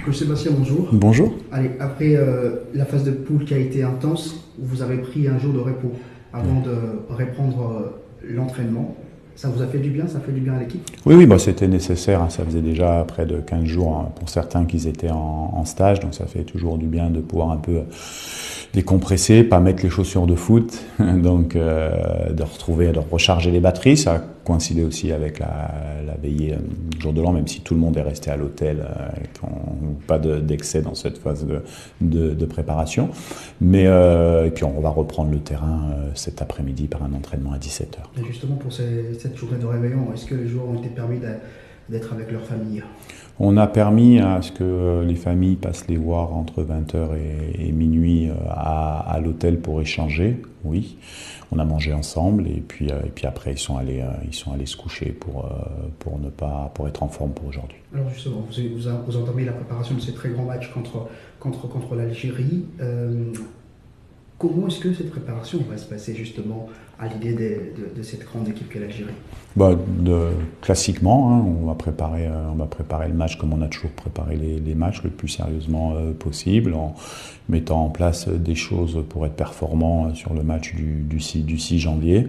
Coach Sébastien, bonjour. Bonjour. Allez, après la phase de poule qui a été intense, vous avez pris un jour de repos avant de reprendre l'entraînement. Ça vous a fait du bien? Ça fait du bien à l'équipe? Oui, bah, c'était nécessaire. Hein. Ça faisait déjà près de 15 jours hein, pour certains qu'ils étaient en stage. Donc ça fait toujours du bien de pouvoir un peu décompresser, pas mettre les chaussures de foot. Donc de recharger les batteries. Ça a coïncidé aussi avec la veillée jour de l'an, même si tout le monde est resté à l'hôtel. Pas d'excès dans cette phase de préparation. Mais et puis on va reprendre le terrain cet après-midi par un entraînement à 17h. Et justement, pour cette journée de réveillon, est-ce que les joueurs ont été permis d'être avec leur famille? On a permis à ce que les familles passent les voir entre 20h et minuit à l'hôtel pour échanger, oui. On a mangé ensemble et puis après ils sont allés se coucher pour être en forme pour aujourd'hui. Alors justement, vous entamez la préparation de ces très grands matchs contre l'Algérie. Comment est-ce que cette préparation va se passer justement à l'idée de cette grande équipe qu'est l'Algérie? Classiquement, hein, on va préparer le match comme on a toujours préparé les matchs le plus sérieusement possible, en mettant en place des choses pour être performant sur le match du 6 janvier.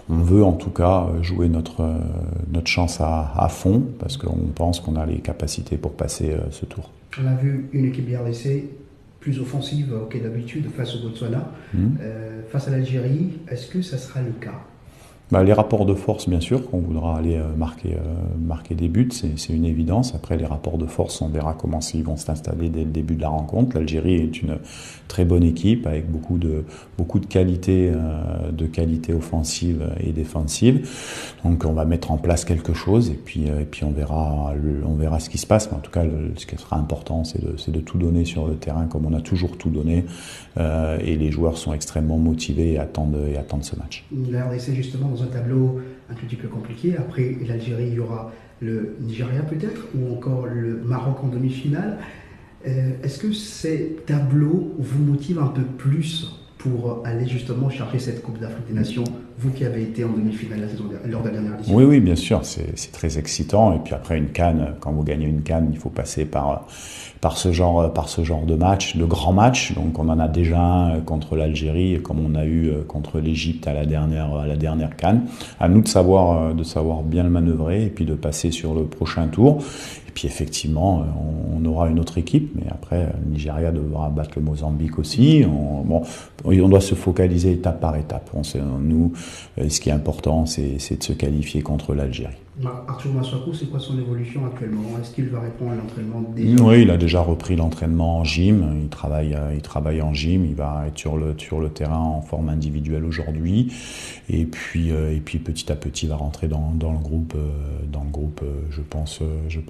On veut en tout cas jouer notre chance à fond parce qu'on pense qu'on a les capacités pour passer ce tour. On a vu une équipe de RDC plus offensive que d'habitude face au Botswana. Face à l'Algérie, est-ce que ça sera le cas? Les rapports de force, bien sûr, qu'on voudra aller marquer des buts, c'est une évidence. Après, les rapports de force, on verra comment ils vont s'installer dès le début de la rencontre. L'Algérie est une très bonne équipe avec beaucoup de qualités offensives et défensives. Donc, on va mettre en place quelque chose et puis on verra ce qui se passe. Mais en tout cas, ce qui sera important, c'est de tout donner sur le terrain comme on a toujours tout donné. Et les joueurs sont extrêmement motivés et attendent ce match. La RDC, justement, dans un tableau un tout petit peu compliqué. Après l'Algérie, il y aura le Nigeria peut-être, ou encore le Maroc en demi-finale. Est-ce que ces tableaux vous motivent un peu plus pour aller justement chercher cette Coupe d'Afrique des Nations, vous qui avez été en demi-finale lors de la dernière édition? Oui, bien sûr, c'est très excitant. Et puis après une CAN, quand vous gagnez une CAN, il faut passer par ce genre de match, de grands matchs. Donc on en a déjà un contre l'Algérie, comme on a eu contre l'Égypte à la dernière CAN. À nous de savoir bien le manœuvrer et puis de passer sur le prochain tour. Et puis effectivement, on aura une autre équipe, mais après, le Nigeria devra battre le Mozambique aussi. On doit se focaliser étape par étape. Nous, ce qui est important, c'est de se qualifier contre l'Algérie. Arthur Masuaku, c'est quoi son évolution actuellement? Est-ce qu'il va répondre à l'entraînement déjà? Oui, il a déjà repris l'entraînement en gym. Il travaille en gym. Il va être sur le terrain en forme individuelle aujourd'hui. Et puis petit à petit, il va rentrer dans le groupe. Je pense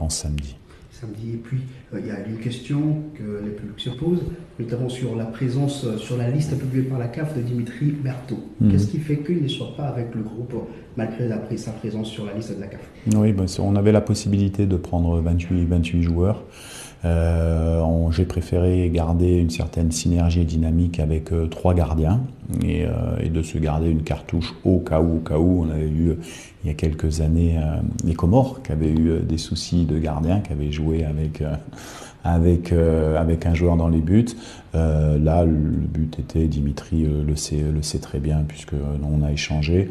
samedi. Et puis, il y a une question que les publics se posent, notamment sur la présence sur la liste publiée par la CAF de Dimitri Berthaud. Qu'est-ce qui fait qu'il ne soit pas avec le groupe malgré sa présence sur la liste de la CAF? Oui, on avait la possibilité de prendre 28 joueurs. J'ai préféré garder une certaine synergie et dynamique avec 3 gardiens et de se garder une cartouche au cas où. On avait eu il y a quelques années les Comores qui avaient eu des soucis de gardiens, qui avaient joué avec un joueur dans les buts. Là, le but était, Dimitri le sait très bien puisque on a échangé.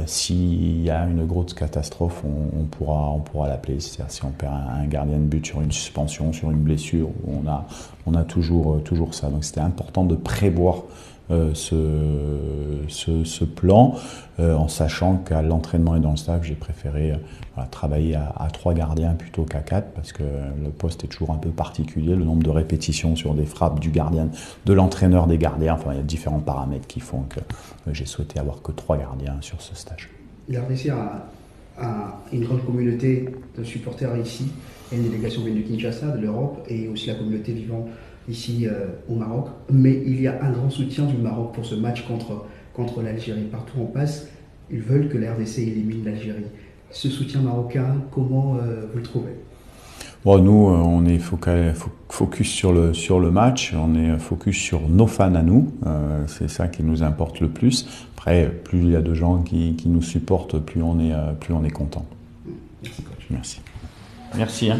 S'il y a une grosse catastrophe, on pourra l'appeler. C'est-à-dire si on perd un gardien de but sur une suspension, sur une blessure, on a toujours ça. Donc c'était important de prévoir ce plan en sachant qu'à l'entraînement et dans le staff, j'ai préféré travailler à 3 gardiens plutôt qu'à 4 parce que le poste est toujours un peu particulier, le nombre de répétitions sur des frappes du gardien, de l'entraîneur des gardiens, enfin il y a différents paramètres qui font que j'ai souhaité avoir que 3 gardiens sur ce stage. La RDC a une grande communauté de supporters ici, il y a une délégation venue de Kinshasa, de l'Europe et aussi la communauté vivant ici au Maroc, mais il y a un grand soutien du Maroc pour ce match contre l'Algérie. Partout où on passe, ils veulent que la RDC élimine l'Algérie. Ce soutien marocain, comment vous le trouvez? Nous, on est focus sur le match, on est focus sur nos fans à nous, c'est ça qui nous importe le plus. Après, plus il y a de gens qui nous supportent, plus on est content. Merci coach. Merci. Merci.